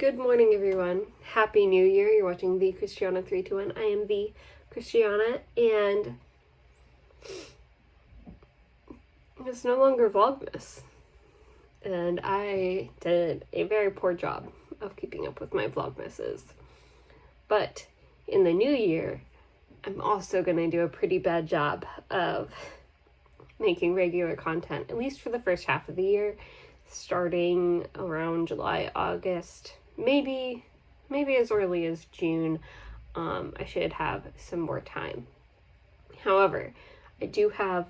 Good morning, everyone. Happy New Year. You're watching the Christiana 321. I am the Christiana, and it's no longer Vlogmas. And I did a very poor job of keeping up with my Vlogmases. But in the new year, I'm also going to do a pretty bad job of making regular content, at least for the first half of the year, starting around July, August, maybe as early as June. I should have some more time. However, I do have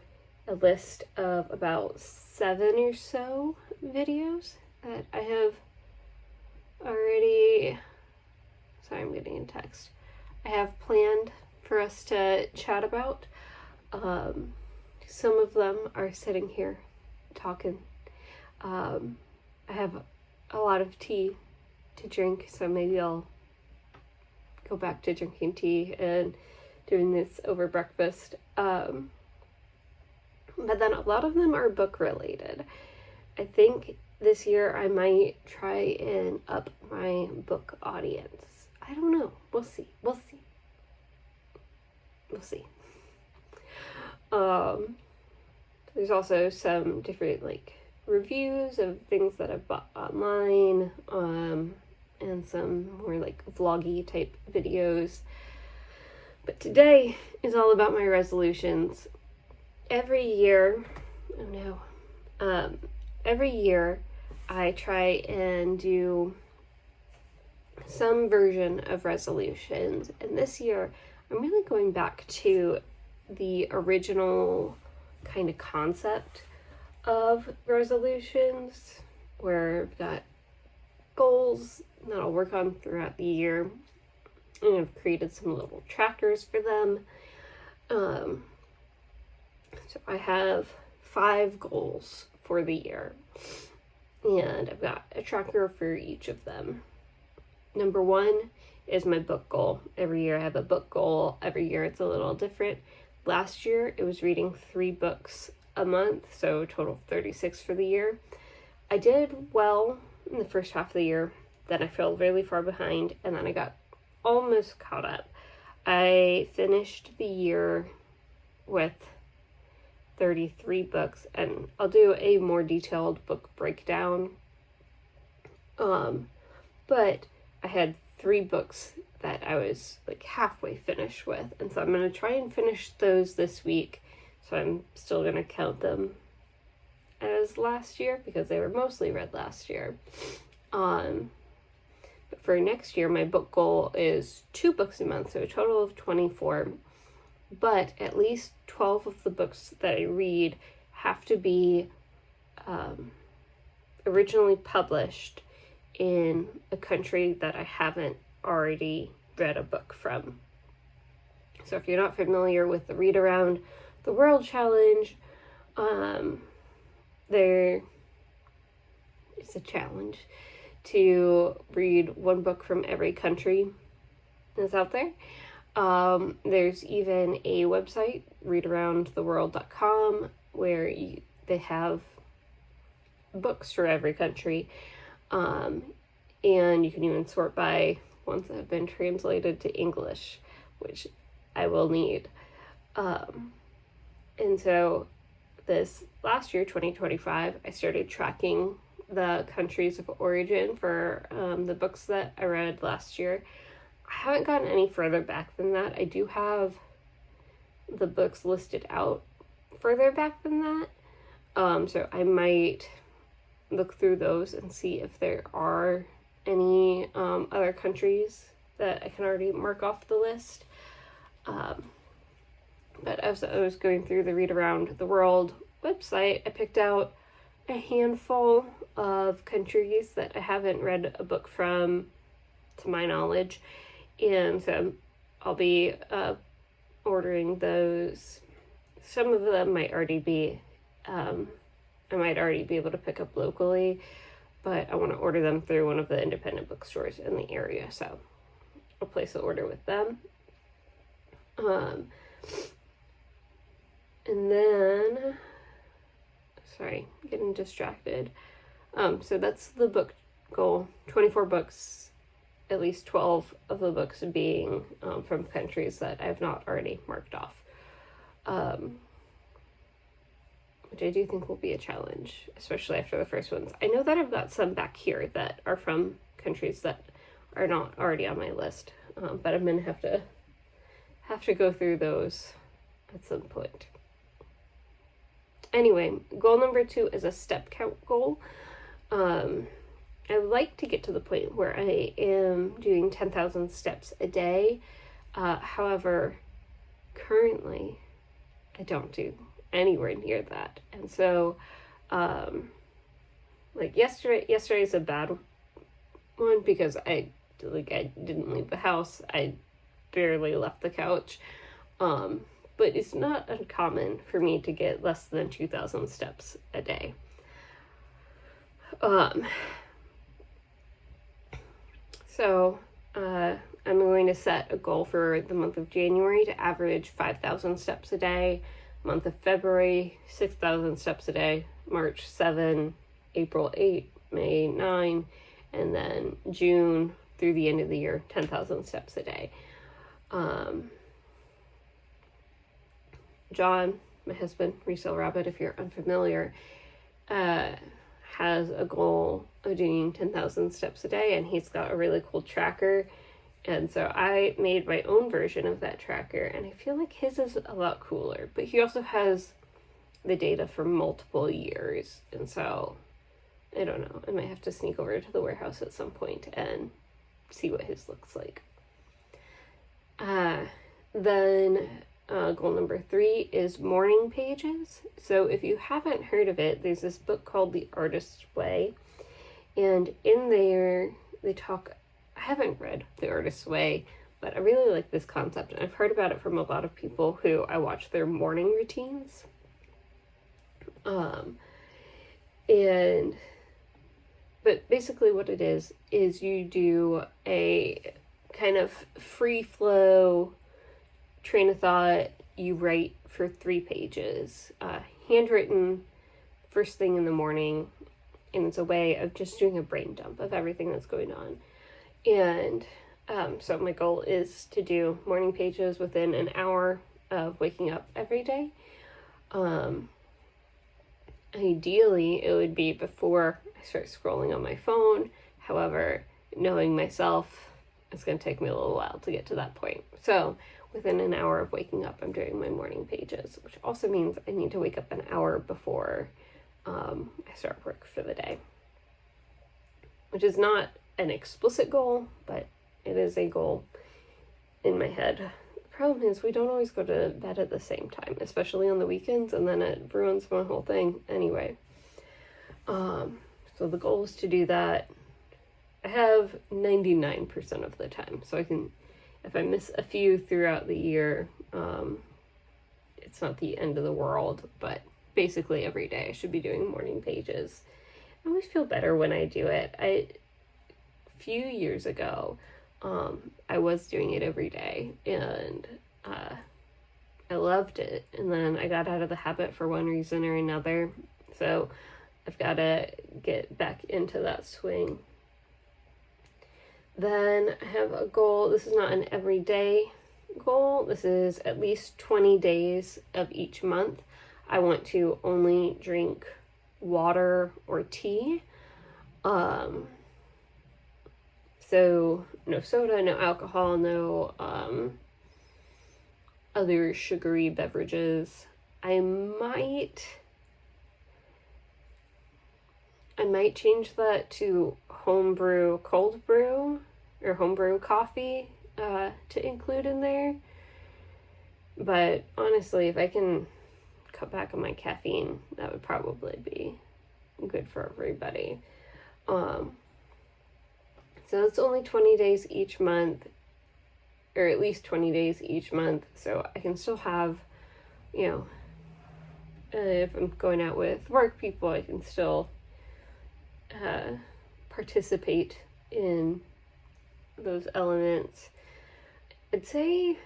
a list of about 7 or so videos that I have already, sorry, I'm getting a text, I have planned for us to chat about. Some of them are sitting here talking. I have a lot of tea to drink, so maybe I'll go back to drinking tea and doing this over breakfast. But then a lot of them are book related. I think this year I might try and up my book audience. I don't know. We'll see. There's also some different reviews of things that I've bought online, and some more vloggy type videos. But today is all about my resolutions. Every year I try and do some version of resolutions, and this year I'm really going back to the original kind of concept of resolutions, where I've got goals that I'll work on throughout the year, and I've created some little trackers for them. So I have 5 goals for the year, and I've got a tracker for each of them. Number 1 is my book goal. Every year I have a book goal. Every year it's a little different. Last year it was reading 3 books a month, so a total of 36 for the year. I did well in the first half of the year, then I fell really far behind, and then I got almost caught up. I finished the year with 33 books, and I'll do a more detailed book breakdown. But I had 3 books that I was halfway finished with, and so I'm going to try and finish those this week. So I'm still going to count them as last year because they were mostly read last year. But for next year, my book goal is 2 books a month, so a total of 24. But at least 12 of the books that I read have to be originally published in a country that I haven't already read a book from. So if you're not familiar with the Read Around the World Challenge, there is a challenge to read 1 book from every country that's out there. There's even a website, readaroundtheworld.com, where they have books for every country, and you can even sort by ones that have been translated to English, which I will need. And so this last year, 2025, I started tracking the countries of origin for the books that I read last year. I haven't gotten any further back than that. I do have the books listed out further back than that. So I might look through those and see if there are any other countries that I can already mark off the list. But as I was going through the Read Around the World website, I picked out a handful of countries that I haven't read a book from, to my knowledge, and so I'll be ordering those. Some of them might already be, I might already be able to pick up locally, but I want to order them through one of the independent bookstores in the area, so I'll place the order with them. And then, sorry, getting distracted. So that's the book goal, 24 books, at least 12 of the books being from countries that I've not already marked off. Which I do think will be a challenge, especially after the first ones. I know that I've got some back here that are from countries that are not already on my list, but I'm gonna have to go through those at some point. Anyway, goal number 2 is a step count goal. I would like to get to the point where I am doing 10,000 steps a day. However, currently, I don't do anywhere near that. And so, like yesterday's a bad one because I didn't leave the house. I barely left the couch. But it's not uncommon for me to get less than 2,000 steps a day. So I'm going to set a goal for the month of January to average 5,000 steps a day, month of February, 6,000 steps a day, March 7, April 8, May 9, and then June through the end of the year, 10,000 steps a day. John, my husband, Resale Rabbit, if you're unfamiliar, has a goal of doing 10,000 steps a day, and he's got a really cool tracker. And so I made my own version of that tracker, and I feel like his is a lot cooler, but he also has the data for multiple years. And so I don't know, I might have to sneak over to the warehouse at some point and see what his looks like. Then goal number 3 is morning pages. So if you haven't heard of it, there's this book called The Artist's Way. And in there, they talk, I haven't read The Artist's Way, but I really like this concept. And I've heard about it from a lot of people who I watch their morning routines. But basically what it is you do a kind of free flow train of thought. You write for 3 pages, handwritten, first thing in the morning, and it's a way of just doing a brain dump of everything that's going on. And so my goal is to do morning pages within an hour of waking up every day. Ideally, it would be before I start scrolling on my phone. However, knowing myself, it's going to take me a little while to get to that point. So within an hour of waking up, I'm doing my morning pages, which also means I need to wake up an hour before I start work for the day, which is not an explicit goal, but it is a goal in my head. The problem is we don't always go to bed at the same time, especially on the weekends, and then it ruins my whole thing anyway. So the goal is to do that. I have 99% of the time, so I can, if I miss a few throughout the year, it's not the end of the world, but basically every day I should be doing morning pages. I always feel better when I do it. A few years ago, I was doing it every day, and I loved it, and then I got out of the habit for one reason or another, so I've got to get back into that swing. Then I have a goal. This is not an everyday goal. This is at least 20 days of each month. I want to only drink water or tea. So no soda, no alcohol, no other sugary beverages. I might change that to homebrew cold brew or homebrew coffee to include in there. But honestly, if I can cut back on my caffeine, that would probably be good for everybody. So it's only 20 days each month, or at least 20 days each month, so I can still have, if I'm going out with work people, I can still participate in those elements. I'd say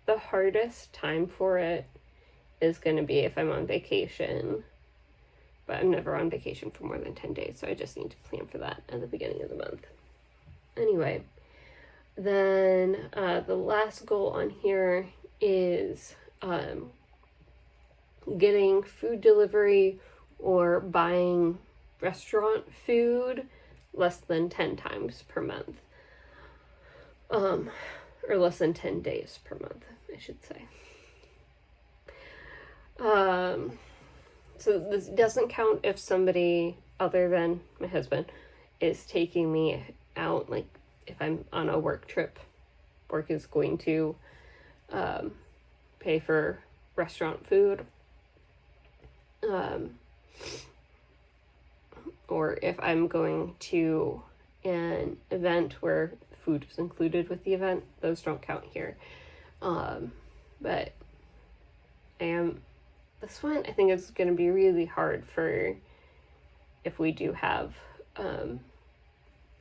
the hardest time for it is going to be if I'm on vacation, but I'm never on vacation for more than 10 days, so I just need to plan for that at the beginning of the month. Anyway, then the last goal on here is getting food delivery or buying restaurant food less than 10 times per month. Or less than 10 days per month, I should say. So this doesn't count if somebody other than my husband is taking me out, like if I'm on a work trip. Work is going to pay for restaurant food. Or if I'm going to an event where food is included with the event, those don't count here. But this one I think is going to be really hard for if we do have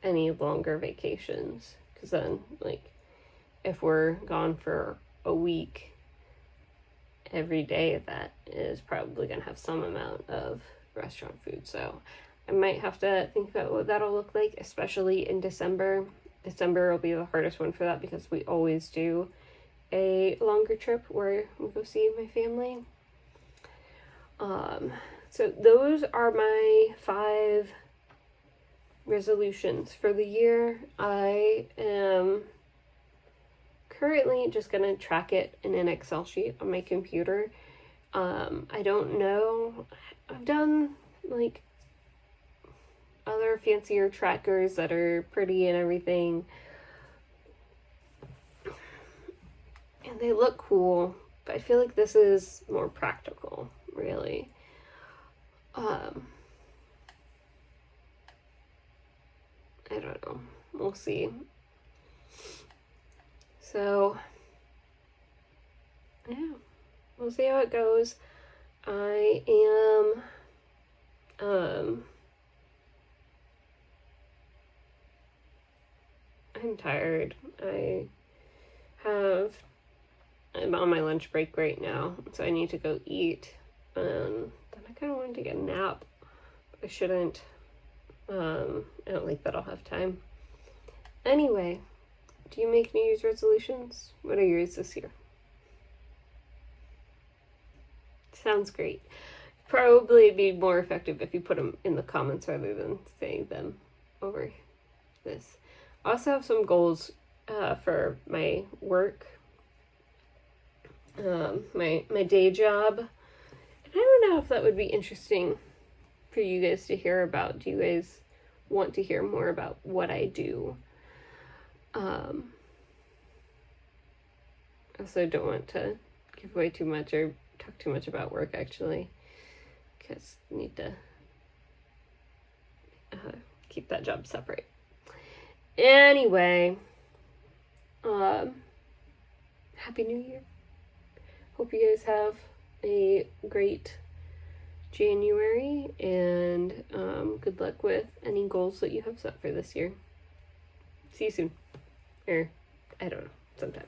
any longer vacations, because then like if we're gone for a week, every day that is probably going to have some amount of restaurant food. So I might have to think about what that'll look like, especially in December. December will be the hardest one for that because we always do a longer trip where we go see my family. So those are my 5 resolutions for the year. I am currently just going to track it in an Excel sheet on my computer. I don't know. I've done like other fancier trackers that are pretty and everything, and they look cool, but I feel like this is more practical, really. I don't know. We'll see. So, yeah, we'll see how it goes. I am, I'm tired. I'm on my lunch break right now, so I need to go eat. Then I kind of wanted to get a nap, but I shouldn't. I don't think that I'll have time. Anyway, do you make New Year's resolutions? What are yours this year? Sounds great. Probably be more effective if you put them in the comments rather than saying them over this. I also have some goals for my work, my day job. And I don't know if that would be interesting for you guys to hear about. Do you guys want to hear more about what I do? Also don't want to give away too much or talk too much about work, actually, because I need to keep that job separate. Anyway, Happy New Year. Hope you guys have a great January, and good luck with any goals that you have set for this year. See you soon. Or, I don't know, sometime.